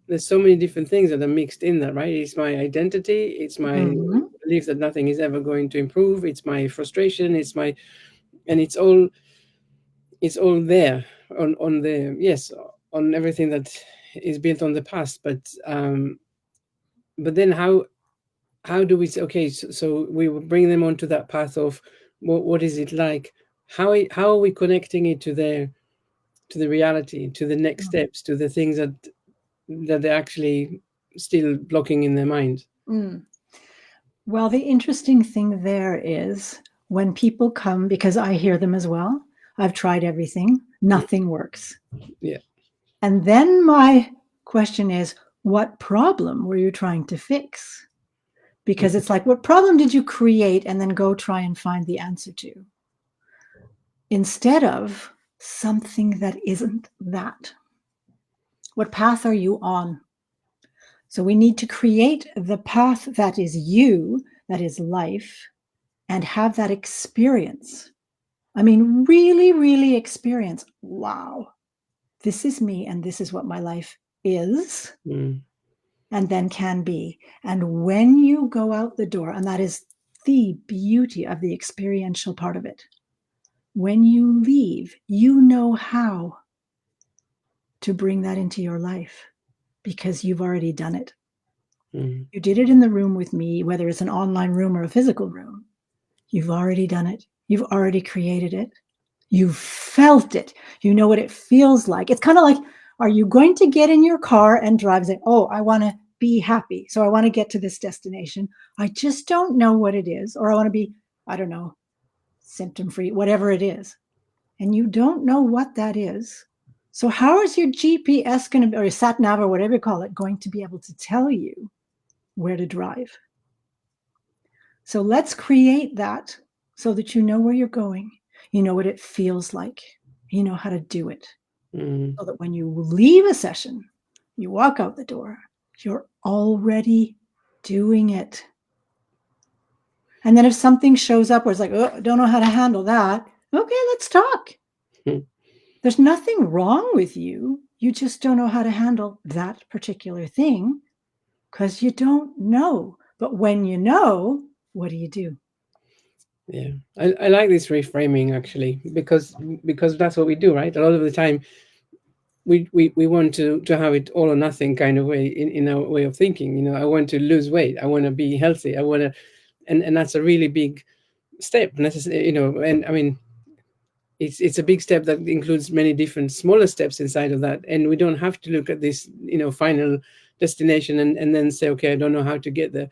there's so many different things that are mixed in that, right? It's my identity. It's my Mhm. belief that nothing is ever going to improve. It's my frustration. And it's all there on the yes on everything that is built on the past. But then how do we say, okay, so we will bring them onto that path of what is it like? How are we connecting it to the reality, to the next steps, to the things that they're actually still blocking in their mind? Mm. Well, the interesting thing there is when people come, because I hear them as well, I've tried everything, nothing works. Yeah. And then my question is, what problem were you trying to fix? Because it's like, what problem did you create and then go try and find the answer to? Instead of something that isn't that. What path are you on? So we need to create the path that is you, that is life, and have that experience. I mean, really, really experience, wow, this is me and this is what my life is Mm. and then can be. And when you go out the door, and that is the beauty of the experiential part of it, when you leave, you know how to bring that into your life because you've already done it. Mm. You did it in the room with me, whether it's an online room or a physical room. You've already done it. You've already created it. You've felt it. You know what it feels like. It's kind of like, are you going to get in your car and drive and say, oh, I want to be happy. So I want to get to this destination. I just don't know what it is. Or I want to be, I don't know, symptom free, whatever it is. And you don't know what that is. So how is your GPS going to be, or your sat nav or whatever you call it, going to be able to tell you where to drive? So let's create that so that you know where you're going. You know what it feels like. You know how to do it. Mm. So that when you leave a session, you walk out the door, you're already doing it. And then if something shows up where it's like, oh, I don't know how to handle that, okay, let's talk. Mm. There's nothing wrong with you. You just don't know how to handle that particular thing because you don't know. But when you know, what do? Yeah, I like this reframing actually because that's what we do, right? A lot of the time we want to have it all or nothing kind of way in our way of thinking. I want to lose weight, I want to be healthy, I want to, and that's a really big step necessary, and I mean it's a big step that includes many different smaller steps inside of that, and we don't have to look at this final destination and then say, okay, I don't know how to get there.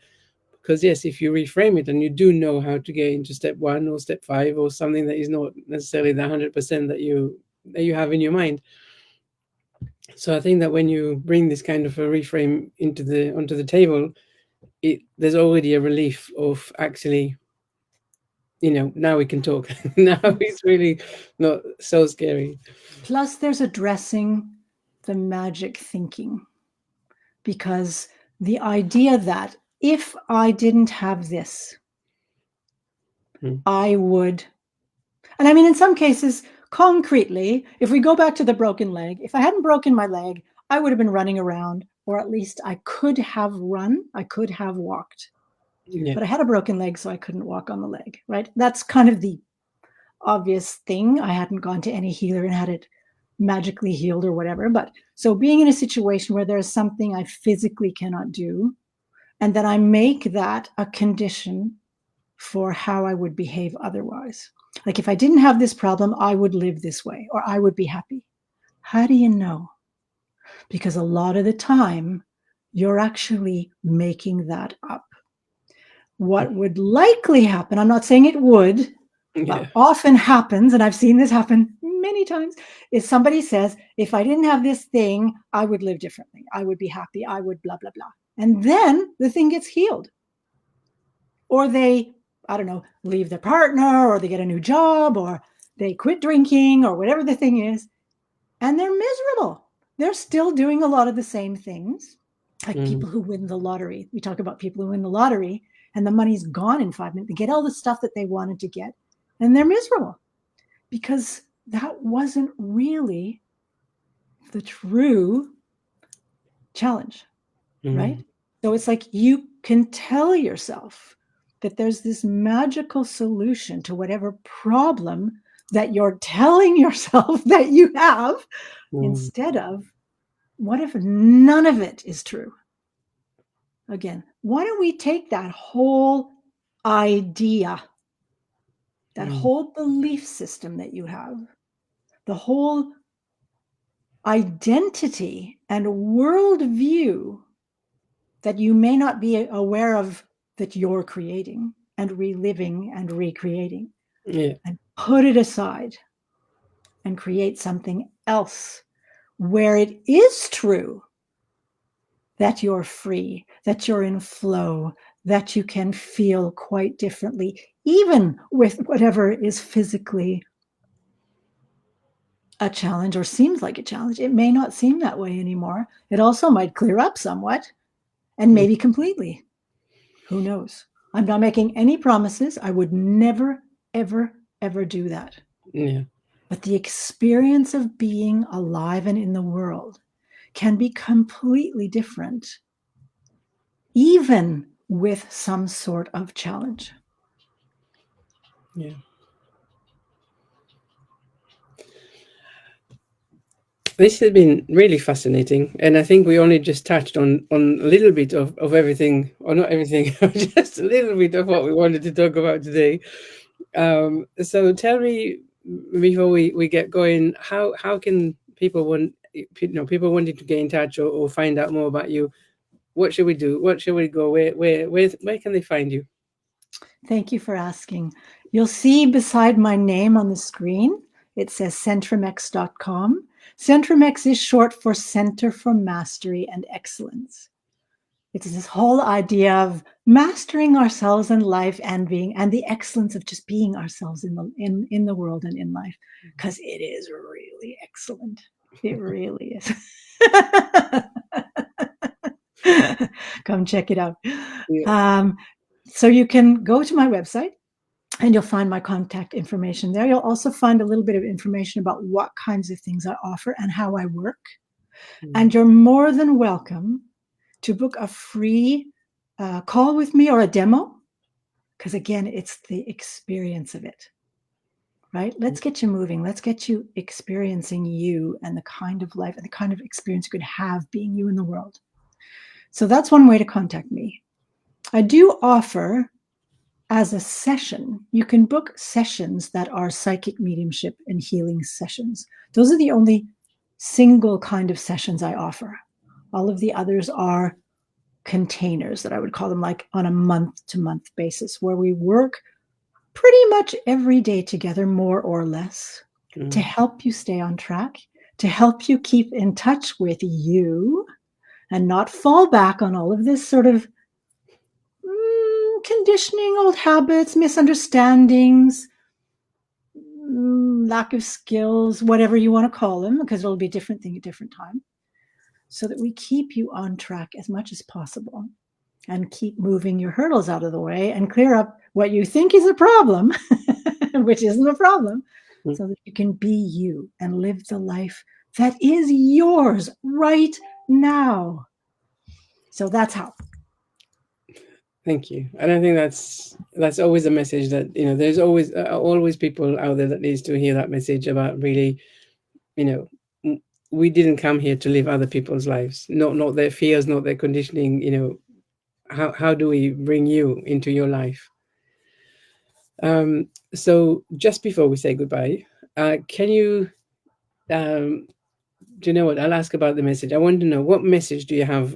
Because yes, if you reframe it and you do know how to get into step 1 or step 5 or something that is not necessarily the 100% that you have in your mind. So I think that when you bring this kind of a reframe onto the table, there's already a relief of actually, now we can talk. Now it's really not so scary. Plus, there's addressing the magic thinking because the idea that if I didn't have this, Mm. I would. And I mean, in some cases, concretely, if we go back to the broken leg, if I hadn't broken my leg, I would have been running around, or at least I could have run, I could have walked. Yeah. But I had a broken leg, so I couldn't walk on the leg, right? That's kind of the obvious thing. I hadn't gone to any healer and had it magically healed or whatever. But so being in a situation where there's something I physically cannot do, and that I make that a condition for how I would behave otherwise. Like if I didn't have this problem, I would live this way or I would be happy. How do you know? Because a lot of the time, you're actually making that up. What would likely happen, I'm not saying it would, Yeah. but often happens, and I've seen this happen many times, is somebody says, if I didn't have this thing, I would live differently. I would be happy. I would blah, blah, blah. And then the thing gets healed. Or they, I don't know, leave their partner, or they get a new job, or they quit drinking, or whatever the thing is, and they're miserable. They're still doing a lot of the same things. Like people who win the lottery. We talk about people who win the lottery and the money's gone in 5 minutes. They get all the stuff that they wanted to get and they're miserable because that wasn't really the true challenge, right? So it's like you can tell yourself that there's this magical solution to whatever problem that you're telling yourself that you have, instead of, what if none of it is true? Again, why don't we take that whole idea, that whole belief system that you have, the whole identity and worldview that you may not be aware of that you're creating and reliving and recreating, and put it aside and create something else where it is true that you're free, that you're in flow, that you can feel quite differently, even with whatever is physically a challenge or seems like a challenge. It may not seem that way anymore. It also might clear up somewhat and maybe completely. Who knows? I'm not making any promises. I would never, ever, ever do that. Yeah. But the experience of being alive and in the world can be completely different, even with some sort of challenge. Yeah. This has been really fascinating, and I think we only just touched on a little bit of everything, or not everything, just a little bit of what we wanted to talk about today. So tell me, before we get going, how can people people wanting to get in touch or find out more about you? What should we do? What should we go? Where can they find you? Thank you for asking. You'll see beside my name on the screen, it says centromex.com. Centromex is short for Center for Mastery and Excellence. It's this whole idea of mastering ourselves in life and the excellence of just being ourselves in the world and in life, because it is really excellent. It really is. Come check it out. Yeah. So you can go to my website and you'll find my contact information there. You'll also find a little bit of information about what kinds of things I offer and how I work. And you're more than welcome to book a free call with me or a demo, because again, it's the experience of it, right? Let's get you moving. Let's get you experiencing you and the kind of life and the kind of experience you could have being you in the world. So that's one way to contact me. I do offer, as a session, you can book sessions that are psychic mediumship and healing sessions. Those are the only single kind of sessions I offer. All of the others are containers, that I would call them, like on a month-to-month basis, where we work pretty much every day together, more or less, to help you stay on track, to help you keep in touch with you and not fall back on all of this sort of conditioning, old habits, misunderstandings, lack of skills, whatever you want to call them, because it'll be a different thing at different time, so that we keep you on track as much as possible and keep moving your hurdles out of the way and clear up what you think is a problem, which isn't a problem, so that you can be you and live the life that is yours right now. So that's how. Thank you. And I think that's always a message that, there's always people out there that needs to hear that message about really, you know, we didn't come here to live other people's lives, not their fears, not their conditioning. How do we bring you into your life? So just before we say goodbye, can you do you know what? I'll ask about the message. I want to know, what message do you have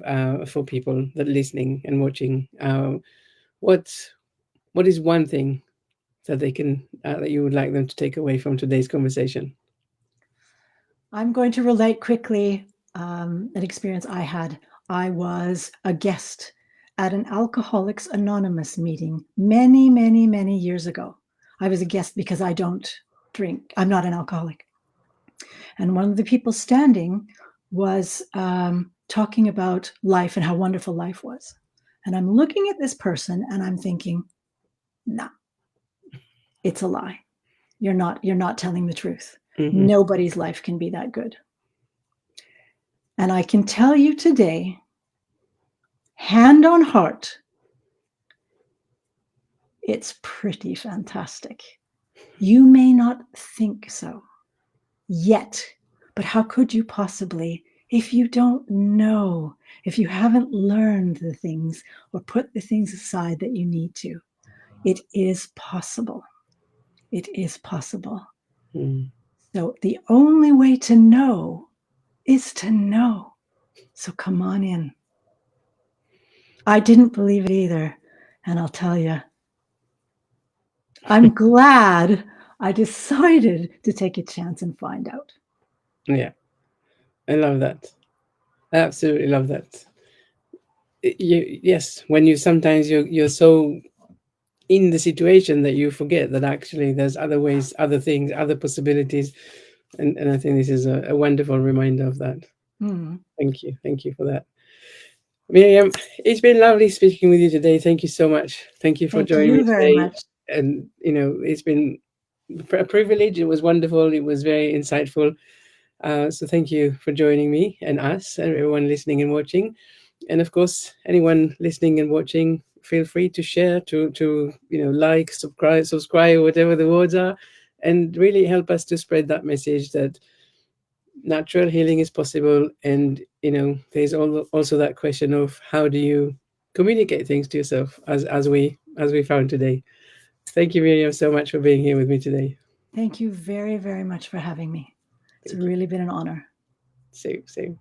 for people that are listening and watching? What what is one thing that they can that you would like them to take away from today's conversation? I'm going to relate quickly an experience I had. I was a guest at an Alcoholics Anonymous meeting many, many, many years ago. I was a guest because I don't drink. I'm not an alcoholic. And one of the people standing was talking about life and how wonderful life was. And I'm looking at this person and I'm thinking, nah, it's a lie. You're not telling the truth. Mm-hmm. Nobody's life can be that good. And I can tell you today, hand on heart, it's pretty fantastic. You may not think so yet, but how could you possibly if you don't know, if you haven't learned the things or put the things aside that you need to? It is possible. It is possible. Mm. So the only way to know is to know. So come on in. I didn't believe it either. And I'll tell you, I'm glad I decided to take a chance and find out. Yeah, I love that. I absolutely love that. Yes, when you're so in the situation that you forget that actually there's other ways, other things, other possibilities, and I think this is a wonderful reminder of that. Mm. Thank you for that, Miriam. It's been lovely speaking with you today. Thank you so much. Thank you for Thank joining me you very today. much. And it's been a privilege. It was wonderful. It was very insightful. So thank you for joining me and us and everyone listening and watching. And of course, anyone listening and watching, feel free to share, to like, subscribe, whatever the words are, and really help us to spread that message that natural healing is possible. And there's also that question of how do you communicate things to yourself, as we found today. Thank you, Miriam, so much for being here with me today. Thank you very, very much for having me. It's Thank you. really been an honor. Same.